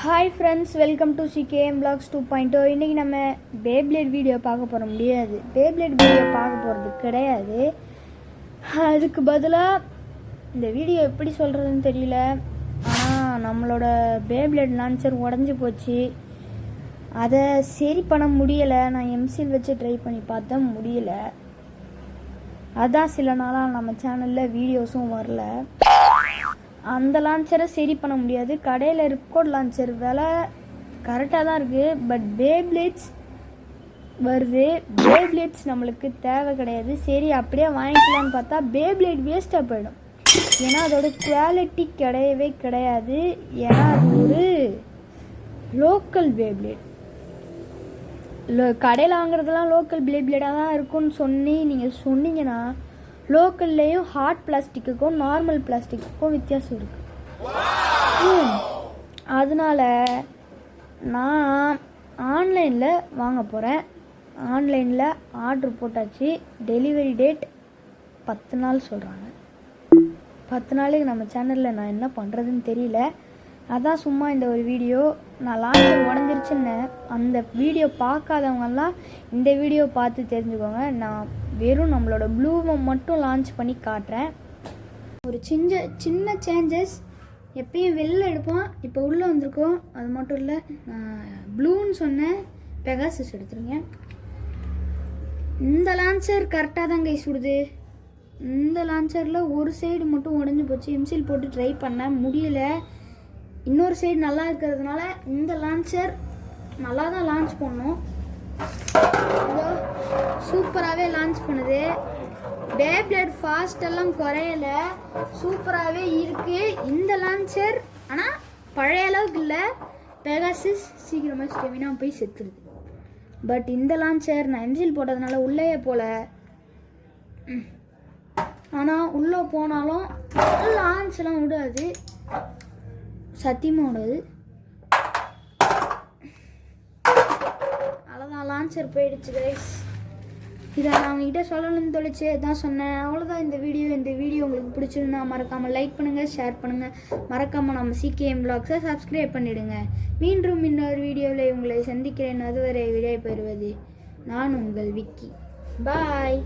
Hi friends, welcome to CKM Vlogs 2.0. இன்றைக்கி நம்ம beyblade video பார்க்க போகிற முடியாது. பேப்ளேட் வீடியோ பார்க்க போகிறது கிடையாது. அதுக்கு பதிலாக இந்த வீடியோ எப்படி சொல்கிறதுன்னு தெரியல. ஆனால் நம்மளோட பேப்ளேட் லான்ச்சர் உடஞ்சி போச்சு. அதை சரி பண்ண முடியலை. நான் எம்சில் வச்சு ட்ரை பண்ணி பார்த்தேன், முடியலை. அதான் சில நாளாக நம்ம சேனலில் வீடியோஸும் வரல. அந்த லான்ச்சரை சரி பண்ண முடியாது. கடையில் ரிப்கோட் லான்ச்சர் விலை கரெக்டாக தான் இருக்குது. பட் பேப்ளேட்ஸ் வருது. பேப்ளேட்ஸ் நம்மளுக்கு தேவை கிடையாது. சரி அப்படியே வாங்கிக்கலான்னு பார்த்தா பேப்ளேட் வேஸ்ட்டாக போயிடும். ஏன்னா அதோட குவாலிட்டி கிடையவே கிடையாது. ஏன்னா அது ஒரு லோக்கல் பேப்ளேட். கடையில் வாங்குறதுலாம் லோக்கல் பேப்ளேடாக தான் இருக்குன்னு நீங்கள் சொன்னீங்கன்னா லோக்கல்லையும் ஹார்ட் பிளாஸ்டிக்குக்கும் நார்மல் பிளாஸ்டிக்குக்கும் வித்தியாசம் இருக்குது. அதனால் நான் ஆன்லைனில் வாங்க போகிறேன். ஆன்லைனில் ஆர்டர் போட்டாச்சு. டெலிவரி டேட் 10 நாள் சொல்கிறாங்க. 10 நாளைக்கு நம்ம சேனலில் நான் என்ன பண்ணுறதுன்னு தெரியல. அதான் சும்மா இந்த ஒரு வீடியோ. நான் லான்ச்சர் உடஞ்சிருச்சுன்னு அந்த வீடியோ பார்க்காதவங்கெல்லாம் இந்த வீடியோ பார்த்து தெரிஞ்சுக்கோங்க. நான் வெறும் நம்மளோட ப்ளூவை மட்டும் லான்ச் பண்ணி காட்டுறேன். ஒரு சின்ன சேஞ்சஸ். எப்பயும் வெளில எடுப்போம், இப்போ உள்ளே வந்திருக்கோம். அது மட்டும் இல்லை, நான் ப்ளூன்னு சொன்னேன், பெகாசஸ் எடுத்துருங்க. இந்த லான்ச்சர் கரெக்டாக தான் கை சுடுது. இந்த லான்ச்சரில் ஒரு சைடு மட்டும் உடஞ்சி போச்சு. எம்சில் போட்டு ட்ரை பண்ணேன், முடியல. இன்னொரு சைடு நல்லா இருக்கிறதுனால இந்த லான்ச்சர் நல்லா தான் லான்ச் பண்ணோம். சூப்பராகவே லான்ச் பண்ணுது. பேப்ளேட் ஃபாஸ்டெல்லாம் குறையல, சூப்பராகவே இருக்குது இந்த லான்ச்சர். ஆனால் பழைய அளவுக்கு இல்லை. பெகாசஸ் சீக்கிரமாக ஸ்டெமினா போய் செத்துருது. பட் இந்த லான்ச்சர் நான் எம்சில் போட்டதுனால உள்ளேயே போல. ஆனால் உள்ளே போனாலும் லான்ச்லாம் விடாது, சத்தியமாக விடாது. அவ்வளோதான், லான்ச்சர் போயிடுச்சு கைஸ். இதை நான் அவங்ககிட்ட சொல்லணும்னு தொலைச்சு தான் சொன்னேன். அவ்வளோதான் இந்த வீடியோ உங்களுக்கு பிடிச்சிருந்தா மறக்காமல் லைக் பண்ணுங்கள், ஷேர் பண்ணுங்கள். மறக்காமல் நம்ம CKM Vlogs-ஐ சப்ஸ்கிரைப் பண்ணிவிடுங்க. மீண்டும் இன்னொரு வீடியோவில் உங்களை சந்திக்கிறேன். அதுவரை விடை பெறுவது நான் உங்கள் விக்கி. பாய்.